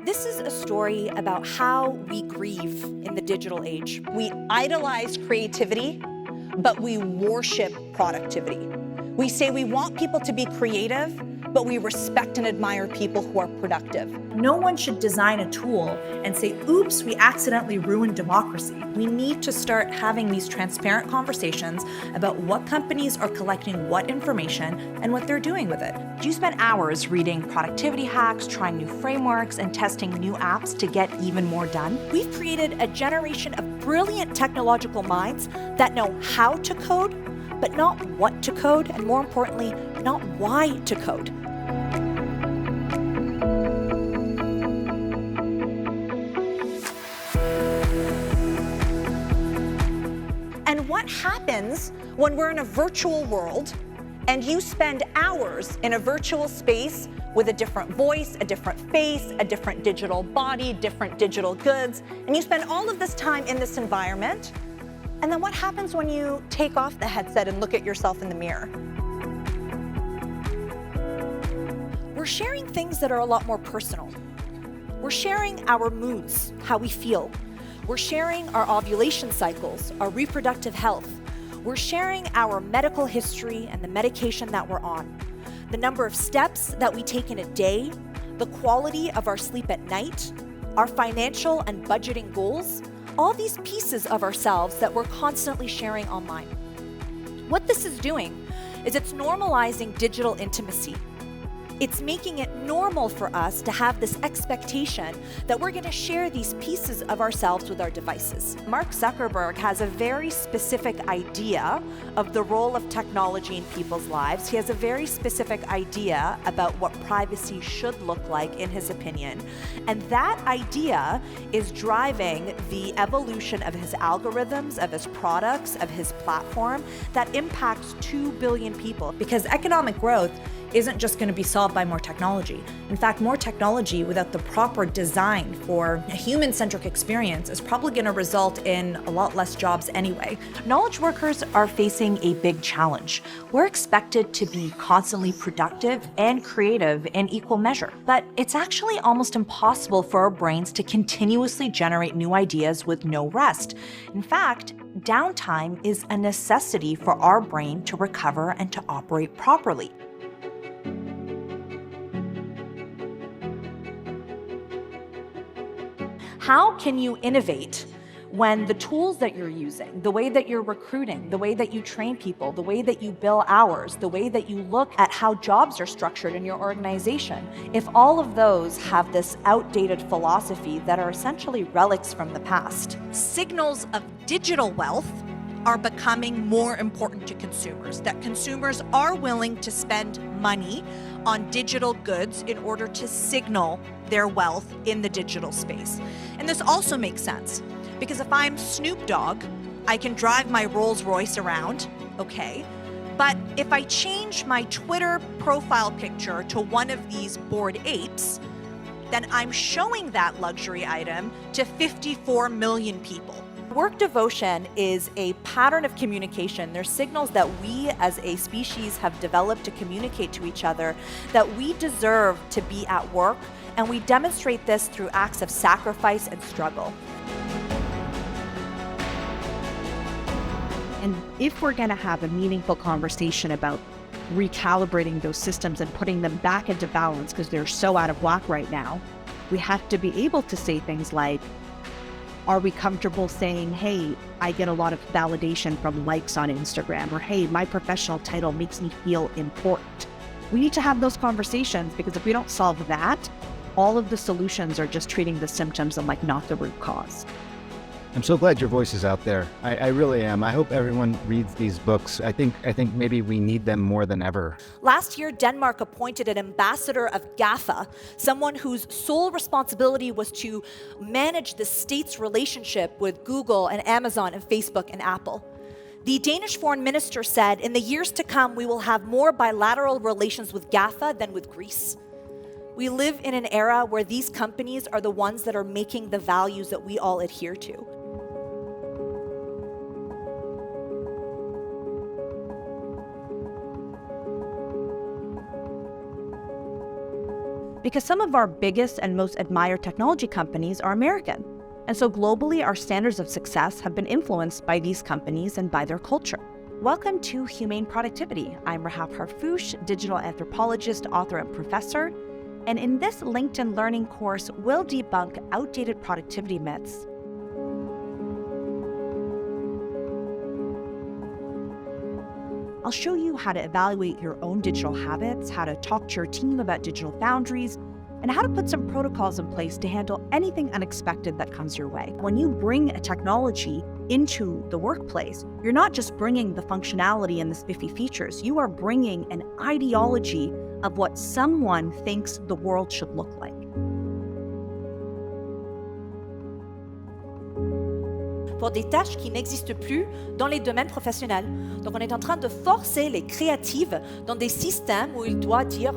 This is a story about how we grieve in the digital age. We idolize creativity, but we worship productivity. We say we want people to be creative, but we respect and admire people who are productive. No one should design a tool and say, oops, we accidentally ruined democracy. We need to start having these transparent conversations about what companies are collecting what information and what they're doing with it. Do you spend hours reading productivity hacks, trying new frameworks, and testing new apps to get even more done? We've created a generation of brilliant technological minds that know how to code, but not what to code, and more importantly, not why to code. And what happens when we're in a virtual world and you spend hours in a virtual space with a different voice, a different face, a different digital body, different digital goods, and you spend all of this time in this environment? And then what happens when you take off the headset and look at yourself in the mirror? We're sharing things that are a lot more personal. We're sharing our moods, how we feel. We're sharing our ovulation cycles, our reproductive health. We're sharing our medical history and the medication that we're on, the number of steps that we take in a day, the quality of our sleep at night, our financial and budgeting goals, all these pieces of ourselves that we're constantly sharing online. What this is doing is it's normalizing digital intimacy. It's making it normal for us to have this expectation that we're going to share these pieces of ourselves with our devices. Mark Zuckerberg has a very specific idea of the role of technology in people's lives. He has a very specific idea about what privacy should look like, in his opinion. And that idea is driving the evolution of his algorithms, of his products, of his platform that impacts 2 billion people. Because economic growth isn't just going to be solved by more technology. In fact, more technology without the proper design for a human-centric experience is probably going to result in a lot less jobs anyway. Knowledge workers are facing a big challenge. We're expected to be constantly productive and creative in equal measure, but it's actually almost impossible for our brains to continuously generate new ideas with no rest. In fact, downtime is a necessity for our brain to recover and to operate properly. How can you innovate when the tools that you're using, the way that you're recruiting, the way that you train people, the way that you bill hours, the way that you look at how jobs are structured in your organization, if all of those have this outdated philosophy that are essentially relics from the past? Signals of digital wealth are becoming more important to consumers, that consumers are willing to spend money on digital goods in order to signal their wealth in the digital space. And this also makes sense, because if I'm Snoop Dogg, I can drive my Rolls Royce around, okay? But if I change my Twitter profile picture to one of these bored apes, then I'm showing that luxury item to 54 million people. Work devotion is a pattern of communication. There's signals that we as a species have developed to communicate to each other that we deserve to be at work, and we demonstrate this through acts of sacrifice and struggle. And if we're going to have a meaningful conversation about recalibrating those systems and putting them back into balance because they're so out of whack right now, we have to be able to say things like, are we comfortable saying, hey, I get a lot of validation from likes on Instagram, or hey, my professional title makes me feel important? We need to have those conversations, because if we don't solve that, all of the solutions are just treating the symptoms and not the root cause. I'm so glad your voice is out there. I really am. I hope everyone reads these books. I think maybe we need them more than ever. Last year, Denmark appointed an ambassador of GAFA, someone whose sole responsibility was to manage the state's relationship with Google and Amazon and Facebook and Apple. The Danish foreign minister said, in the years to come, we will have more bilateral relations with GAFA than with Greece. We live in an era where these companies are the ones that are making the values that we all adhere to. Because some of our biggest and most admired technology companies are American. And so globally, our standards of success have been influenced by these companies and by their culture. Welcome to Humane Productivity. I'm Rahaf Harfoush, digital anthropologist, author, and professor. And in this LinkedIn Learning course, we'll debunk outdated productivity myths. I'll show you how to evaluate your own digital habits, how to talk to your team about digital boundaries, and how to put some protocols in place to handle anything unexpected that comes your way. When you bring a technology into the workplace, you're not just bringing the functionality and the spiffy features, you are bringing an ideology of what someone thinks the world should look like. Pour des tâches qui n'existent plus dans les domaines professionnels. Donc, on est en train de forcer les créatives dans des systèmes où ils doivent dire